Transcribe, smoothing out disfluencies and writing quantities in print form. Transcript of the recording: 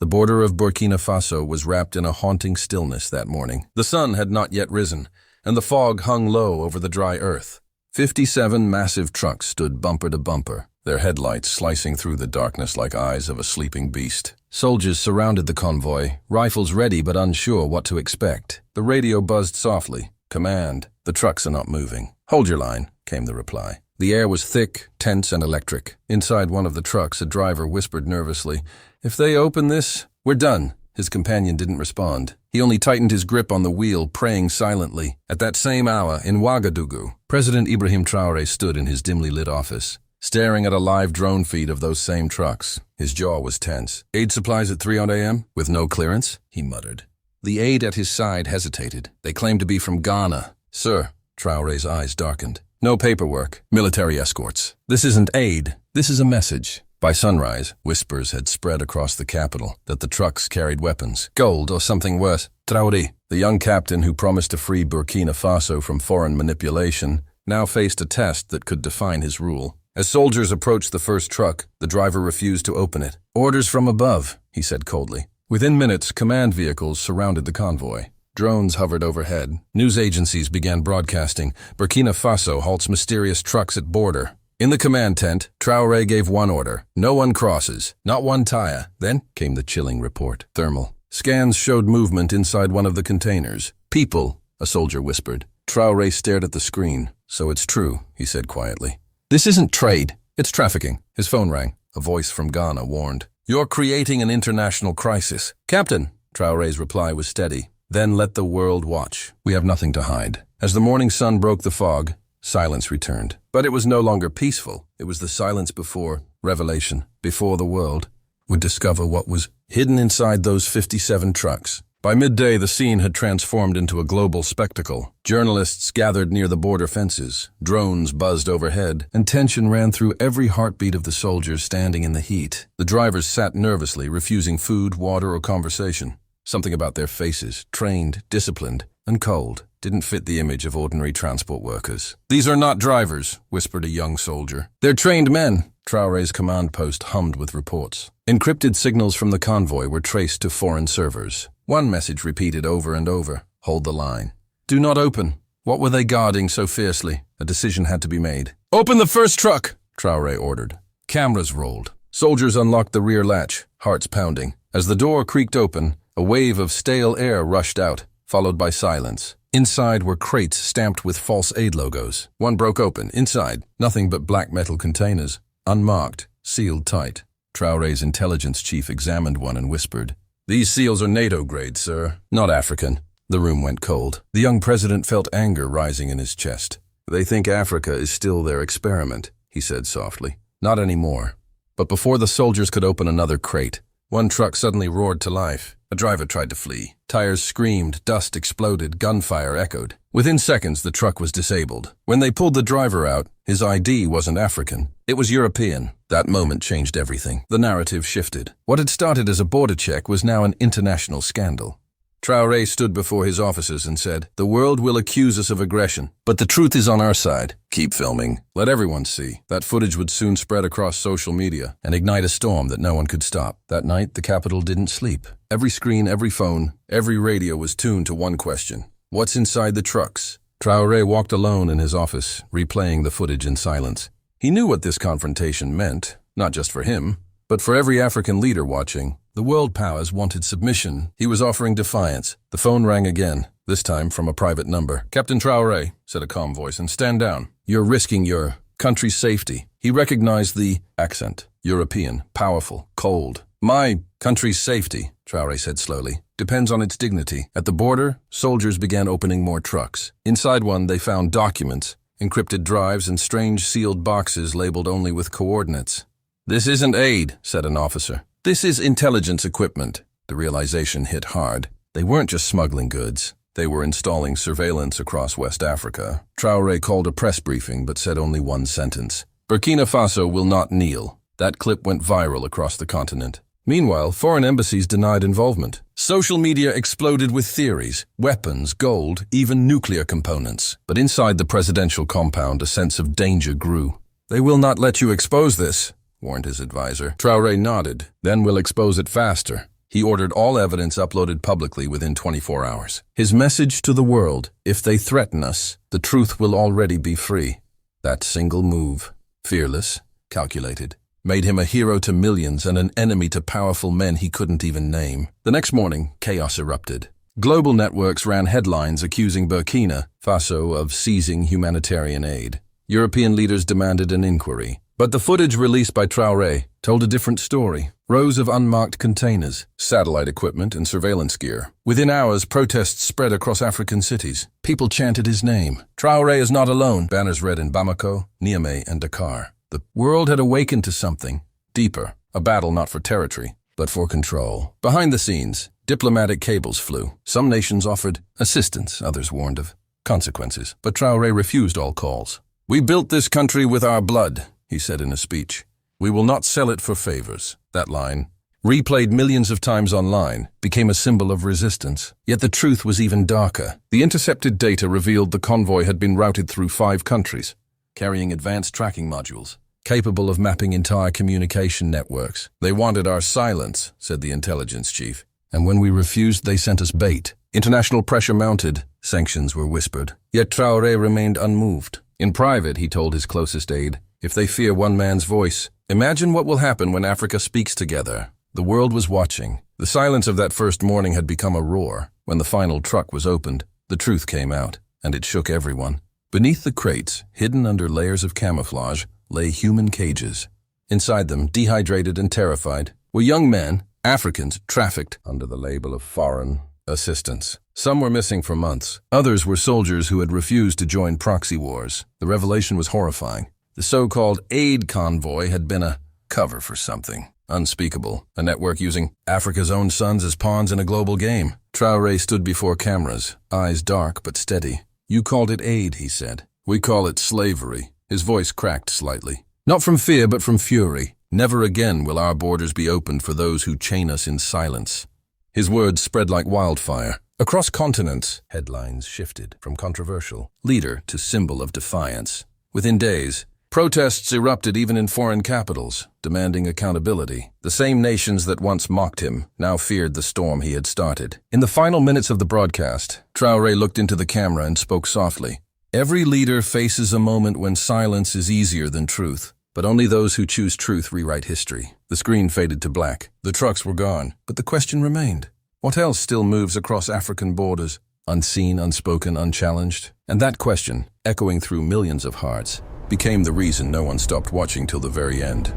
The border of Burkina Faso was wrapped in a haunting stillness that morning. The sun had not yet risen, and the fog hung low over the dry earth. 57 massive trucks stood bumper to bumper, their headlights slicing through the darkness like eyes of a sleeping beast. Soldiers surrounded the convoy, rifles ready but unsure what to expect. The radio buzzed softly. "Command, the trucks are not moving." "Hold your line," came the reply. The air was thick, tense, and electric. Inside one of the trucks, a driver whispered nervously, "If they open this, we're done." His companion didn't respond. He only tightened his grip on the wheel, praying silently. At that same hour, in Ouagadougou, President Ibrahim Traoré stood in his dimly lit office, staring at a live drone feed of those same trucks. His jaw was tense. "Aid supplies at 3 a.m. with no clearance?" he muttered. The aide at his side hesitated. "They claim to be from Ghana." "Sir," Traoré's eyes darkened. "No paperwork, military escorts. This isn't aid, this is a message." By sunrise, whispers had spread across the capital that the trucks carried weapons, gold or something worse. Traoré, the young captain who promised to free Burkina Faso from foreign manipulation, now faced a test that could define his rule. As soldiers approached the first truck, the driver refused to open it. "Orders from above," he said coldly. Within minutes, command vehicles surrounded the convoy. Drones hovered overhead. News agencies began broadcasting. "Burkina Faso halts mysterious trucks at border." In the command tent, Traoré gave one order. "No one crosses. Not one tire." Then came the chilling report. Thermal. Scans showed movement inside one of the containers. "People," a soldier whispered. Traoré stared at the screen. "So it's true," he said quietly. "This isn't trade. It's trafficking." His phone rang. A voice from Ghana warned, "You're creating an international crisis." "Captain," Traoré's reply was steady. "Then let the world watch. We have nothing to hide." As the morning sun broke the fog, silence returned. But it was no longer peaceful. It was the silence before revelation, before the world would discover what was hidden inside those 57 trucks. By midday, the scene had transformed into a global spectacle. Journalists gathered near the border fences, drones buzzed overhead, and tension ran through every heartbeat of the soldiers standing in the heat. The drivers sat nervously, refusing food, water, or conversation. Something about their faces, trained, disciplined, and cold, didn't fit the image of ordinary transport workers. "These are not drivers," whispered a young soldier. "They're trained men." Traoré's command post hummed with reports. Encrypted signals from the convoy were traced to foreign servers. One message repeated over and over, "Hold the line." "Do not open." What were they guarding so fiercely? A decision had to be made. "Open the first truck," Traoré ordered. Cameras rolled. Soldiers unlocked the rear latch, hearts pounding. As the door creaked open, a wave of stale air rushed out, followed by silence. Inside were crates stamped with false aid logos. One broke open. Inside, nothing but black metal containers, unmarked, sealed tight. Traoré's intelligence chief examined one and whispered, "These seals are NATO grade, sir. Not African." The room went cold. The young president felt anger rising in his chest. "They think Africa is still their experiment," he said softly. "Not anymore." But before the soldiers could open another crate, one truck suddenly roared to life. A driver tried to flee. Tires screamed, dust exploded, gunfire echoed. Within seconds, the truck was disabled. When they pulled the driver out, his ID wasn't African. It was European. That moment changed everything. The narrative shifted. What had started as a border check was now an international scandal. Traoré stood before his officers and said, "The world will accuse us of aggression, but the truth is on our side. Keep filming. Let everyone see." That footage would soon spread across social media and ignite a storm that no one could stop. That night, the capital didn't sleep. Every screen, every phone, every radio was tuned to one question. What's inside the trucks? Traoré walked alone in his office, replaying the footage in silence. He knew what this confrontation meant, not just for him, but for every African leader watching. The world powers wanted submission. He was offering defiance. The phone rang again, this time from a private number. "Captain Traoré," said a calm voice, "and stand down. You're risking your country's safety." He recognized the accent. European, powerful, cold. "My country's safety," Traoré said slowly, "depends on its dignity." At the border, soldiers began opening more trucks. Inside one, they found documents, encrypted drives, and strange sealed boxes labeled only with coordinates. "This isn't aid," said an officer. "This is intelligence equipment." The realization hit hard. They weren't just smuggling goods. They were installing surveillance across West Africa. Traoré called a press briefing but said only one sentence. "Burkina Faso will not kneel." That clip went viral across the continent. Meanwhile, foreign embassies denied involvement. Social media exploded with theories, weapons, gold, even nuclear components. But inside the presidential compound, a sense of danger grew. "They will not let you expose this," warned his advisor. Traoré nodded. "Then we'll expose it faster." He ordered all evidence uploaded publicly within 24 hours. His message to the world: if they threaten us, the truth will already be free. That single move, fearless, calculated, made him a hero to millions and an enemy to powerful men he couldn't even name. The next morning, chaos erupted. Global networks ran headlines accusing Burkina Faso of seizing humanitarian aid. European leaders demanded an inquiry. But the footage released by Traoré told a different story. Rows of unmarked containers, satellite equipment, and surveillance gear. Within hours, protests spread across African cities. People chanted his name. Traoré is not alone. Banners read in Bamako, Niamey, and Dakar. The world had awakened to something deeper. A battle not for territory, but for control. Behind the scenes, diplomatic cables flew. Some nations offered assistance, others warned of consequences. But Traoré refused all calls. "We built this country with our blood," he said in a speech. "We will not sell it for favors." That line, replayed millions of times online, became a symbol of resistance. Yet the truth was even darker. The intercepted data revealed the convoy had been routed through 5 countries, carrying advanced tracking modules, capable of mapping entire communication networks. "They wanted our silence," said the intelligence chief. "And when we refused, they sent us bait." International pressure mounted. Sanctions were whispered. Yet Traoré remained unmoved. In private, he told his closest aide, "If they fear one man's voice, imagine what will happen when Africa speaks together." The world was watching. The silence of that first morning had become a roar. When the final truck was opened, the truth came out, and it shook everyone. Beneath the crates, hidden under layers of camouflage, lay human cages. Inside them, dehydrated and terrified, were young men, Africans, trafficked under the label of foreign assistance. Some were missing for months. Others were soldiers who had refused to join proxy wars. The revelation was horrifying. The so-called aid convoy had been a cover for something unspeakable, a network using Africa's own sons as pawns in a global game. Traoré stood before cameras, eyes dark but steady. "You called it aid," he said. "We call it slavery." His voice cracked slightly. "Not from fear, but from fury. Never again will our borders be opened for those who chain us in silence." His words spread like wildfire. Across continents, headlines shifted from controversial leader to symbol of defiance. Within days, protests erupted even in foreign capitals, demanding accountability. The same nations that once mocked him now feared the storm he had started. In the final minutes of the broadcast, Traoré looked into the camera and spoke softly. "Every leader faces a moment when silence is easier than truth, but only those who choose truth rewrite history." The screen faded to black. The trucks were gone, but the question remained. What else still moves across African borders, unseen, unspoken, unchallenged? And that question, echoing through millions of hearts, became the reason no one stopped watching till the very end.